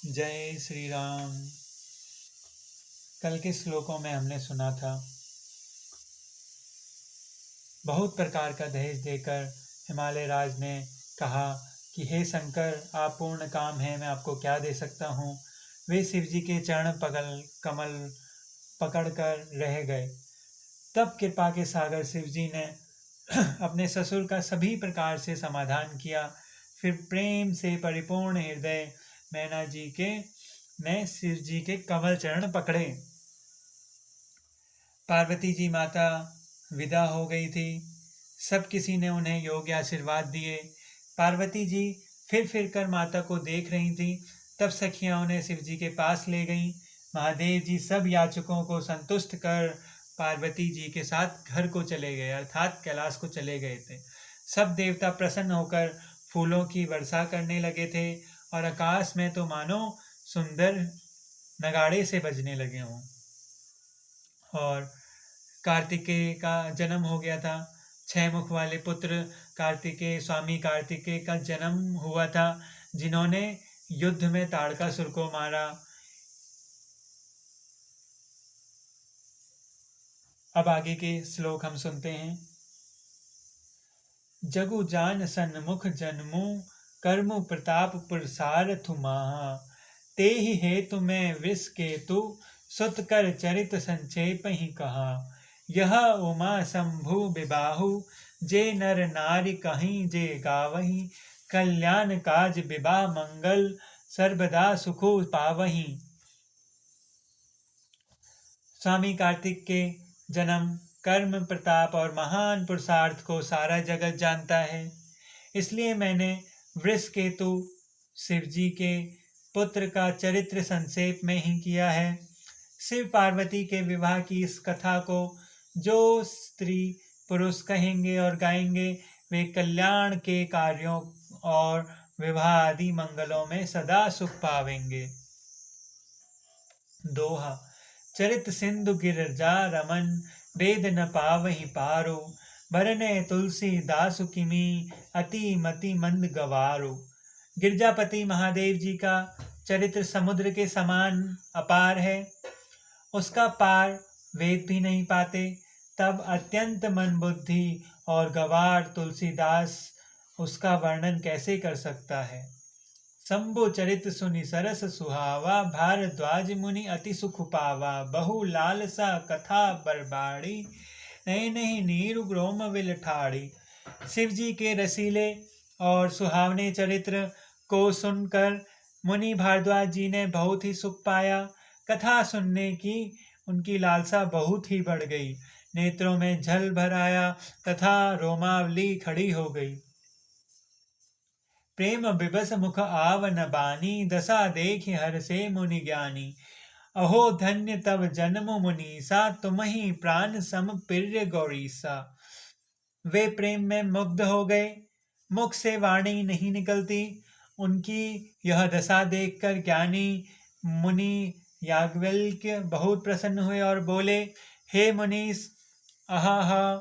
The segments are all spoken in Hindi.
जय श्री राम। कल के श्लोकों में हमने सुना था, बहुत प्रकार का दहेज देकर हिमालय राज ने कहा कि हे शंकर, आप पूर्ण काम हैं, मैं आपको क्या दे सकता हूँ। वे शिव जी के चरण कमल पकड़कर रह गए। तब कृपा के सागर शिव जी ने अपने ससुर का सभी प्रकार से समाधान किया। फिर प्रेम से परिपूर्ण हृदय मैना जी ने शिव जी के कमल चरण पकड़े। पार्वती जी माता विदा हो गई थी। सब किसी ने उन्हें योग्य आशीर्वाद दिए। पार्वती जी फिर कर माता को देख रही थी। तब सखियां उन्हें शिव जी के पास ले गईं। महादेव जी सब याचकों को संतुष्ट कर पार्वती जी के साथ घर को चले गए, अर्थात कैलाश को चले गए थे। सब देवता प्रसन्न होकर फूलों की वर्षा करने लगे थे और आकाश में तो मानो सुंदर नगाड़े से बजने लगे हों। और कार्तिकेय का जन्म हो गया था। 6 मुख वाले पुत्र कार्तिकेय, स्वामी कार्तिकेय का जन्म हुआ था, जिन्होंने युद्ध में ताड़कासुर को मारा। अब आगे के श्लोक हम सुनते हैं। जगु जान सन्मुख जन्मु, कर्मु प्रताप पुरसार थुमाहा। ते ही हेतु में विष केतु, सुत कर चरित संक्षेप ही कहा। यह उमा शंभु विबाहु, जे नर नारी कहीं जे गावही। कल्याण काज विवाह मंगल, सर्वदा सुखो पावही। स्वामी कार्तिक के जन्म, कर्म, प्रताप और महान पुरुषार्थ को सारा जगत जानता है। इसलिए मैंने वृषकेतु शिव जी के पुत्र का चरित्र संक्षेप में ही किया है। शिव पार्वती के विवाह की इस कथा को जो स्त्री पुरुष कहेंगे और गाएंगे, वे कल्याण के कार्यों और विवाह आदि मंगलों में सदा सुख पावेंगे। दोहा। चरित सिंधु गिरजा रमन, वेद न पावहि पारो। बरने तुलसी दासु किमी, अति मति मंद गवारो। गिरजापति महादेव जी का चरित्र समुद्र के समान अपार है, उसका पार वेद भी नहीं पाते। तब अत्यंत मन बुद्धि और गवार तुलसीदास उसका वर्णन कैसे कर सकता है। शंभु चरित सुनि सरस सुहावा, भारद्वाज मुनि अति सुख पावा। बहु लालसा कथा बरबाड़ी, नहीं नहीं नीरु ग्रोम विल ठाड़ी। शिव जी के रसीले और सुहावने चरित्र को सुनकर मुनि भारद्वाज जी ने बहुत ही सुख पाया। कथा सुनने की उनकी लालसा बहुत ही बढ़ गई। नेत्रों में जल भर आया तथा रोमावली खड़ी हो गई। प्रेम विवश मुख आवन बानी, दशा देखि हर से मुनि ज्ञानी। अहो धन्य तब जन्म मुनीसा, तुम ही प्राण सम प्रिय गौरीसा। वे प्रेम में मुग्ध हो गए, मुख से वाणी नहीं निकलती। उनकी यह दशा देखकर ज्ञानी मुनि याज्ञवल्क्य बहुत प्रसन्न हुए और बोले, हे मुनीस, आहा,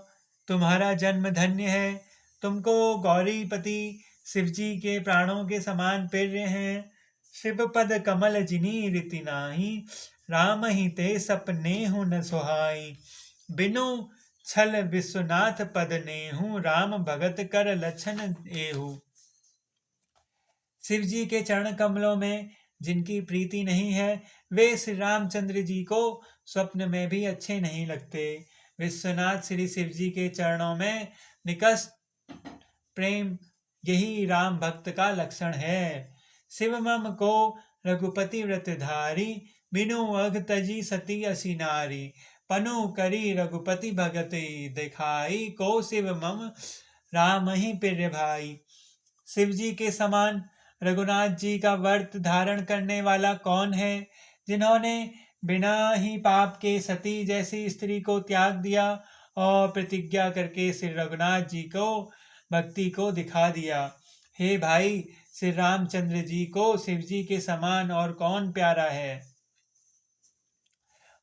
तुम्हारा जन्म धन्य है। तुमको गौरीपति शिव जी के प्राणों के समान प्रिय हैं। शिव पद कमल जिनी रीति नाही, राम ही ते सपने हूँ न सुहाई। बिनु छल विश्वनाथ पद नेहू, राम भगत कर लक्षण एहू। शिव जी के चरण कमलों में जिनकी प्रीति नहीं है, वे श्री रामचंद्र जी को स्वप्न में भी अच्छे नहीं लगते। विश्वनाथ श्री शिव जी के चरणों में निकष प्रेम, यही राम भक्त का लक्षण है। शिव मम को रघुपति व्रतधारी, बिनु अघ तजी सती असी नारी। पनु करी रघुपति भगति दिखाई, को शिव मम राम ही प्रिय भाई। शिव जी के समान रघुनाथ जी का व्रत धारण करने वाला कौन है, जिन्होंने बिना ही पाप के सती जैसी स्त्री को त्याग दिया और प्रतिज्ञा करके श्री रघुनाथ जी को भक्ति को दिखा दिया। हे भाई, श्री रामचंद्र जी को शिव जी के समान और कौन प्यारा है।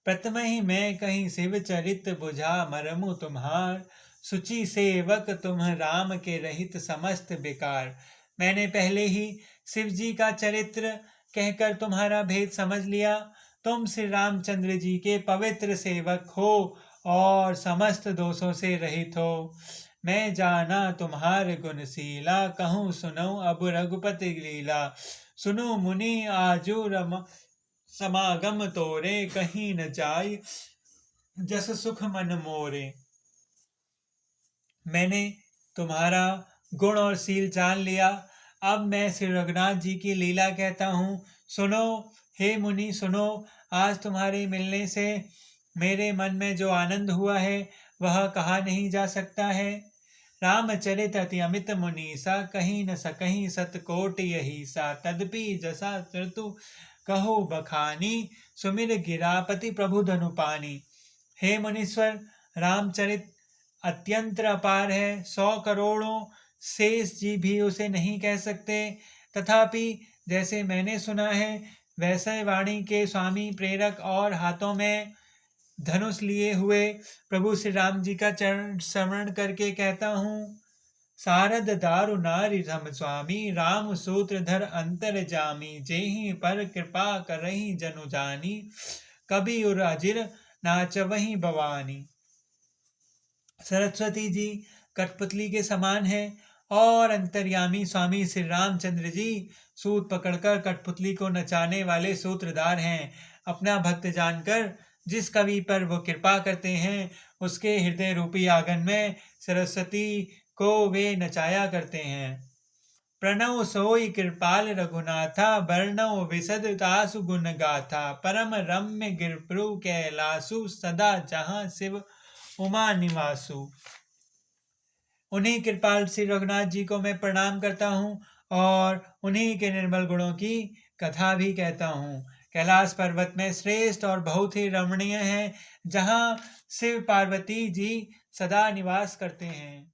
प्रथम ही मैं कहीं शिव चरित बुझा, मरमु तुम्हार। सुचि सेवक तुम राम के रहित समस्त बेकार। मैंने पहले ही शिव जी का चरित्र कहकर तुम्हारा भेद समझ लिया। तुम श्री रामचंद्र जी के पवित्र सेवक हो और समस्त दोषों से रहित हो। मैं जाना तुम्हारे गुणशीला, कहूँ सुनो अब रघुपति लीला। सुनो मुनि आजू समागम तोरे, कहीं न जाय जस सुख मन मोरे। मैंने तुम्हारा गुण और सील जान लिया। अब मैं श्री रघुनाथ जी की लीला कहता हूँ। सुनो हे मुनि सुनो, आज तुम्हारे मिलने से मेरे मन में जो आनंद हुआ है वह कहा नहीं जा सकता है। रामचरित अति अमित मुनीसा, कहीं न सकहीं सतकोट यही सा। तदपि जसा ऋतु कहो बखानी, सुमिर गिरापति प्रभु धनुपानी। हे मुनीश्वर, रामचरित अत्यंत अपार है। 100 करोड़ों शेष जी भी उसे नहीं कह सकते। तथापि जैसे मैंने सुना है वैसे वाणी के स्वामी प्रेरक और हाथों में धनुष लिए हुए प्रभु श्री राम जी का चरण स्मरण करके कहता हूँ। सारद दारु नारि रम स्वामी, राम सूत्रधर अंतर जामी। जेहि पर कृपा करहि जनु जानी, कबि उर अजिर नाचवहि भवानी। सरस्वती जी कठपुतली के समान है और अंतर्यामी स्वामी श्री रामचंद्र जी सूत पकड़कर कठपुतली को नचाने वाले सूत्रधार हैं। अपना भक्त जानकर जिस कवि पर वो कृपा करते हैं उसके हृदय रूपी आंगन में सरस्वती को वे नचाया करते हैं। प्रणव सोई कृपाल रघुनाथा, वर्णव विशद तासु गुण गाथा। परम रम्य गिरप्रु कैलासु, सदा जहाँ शिव उमा निवासु। उन्हीं कृपाल श्री रघुनाथ जी को मैं प्रणाम करता हूँ और उन्हीं के निर्मल गुणों की कथा भी कहता हूँ। कैलाश पर्वत में श्रेष्ठ और बहुत ही रमणीय है, जहाँ शिव पार्वती जी सदा निवास करते हैं।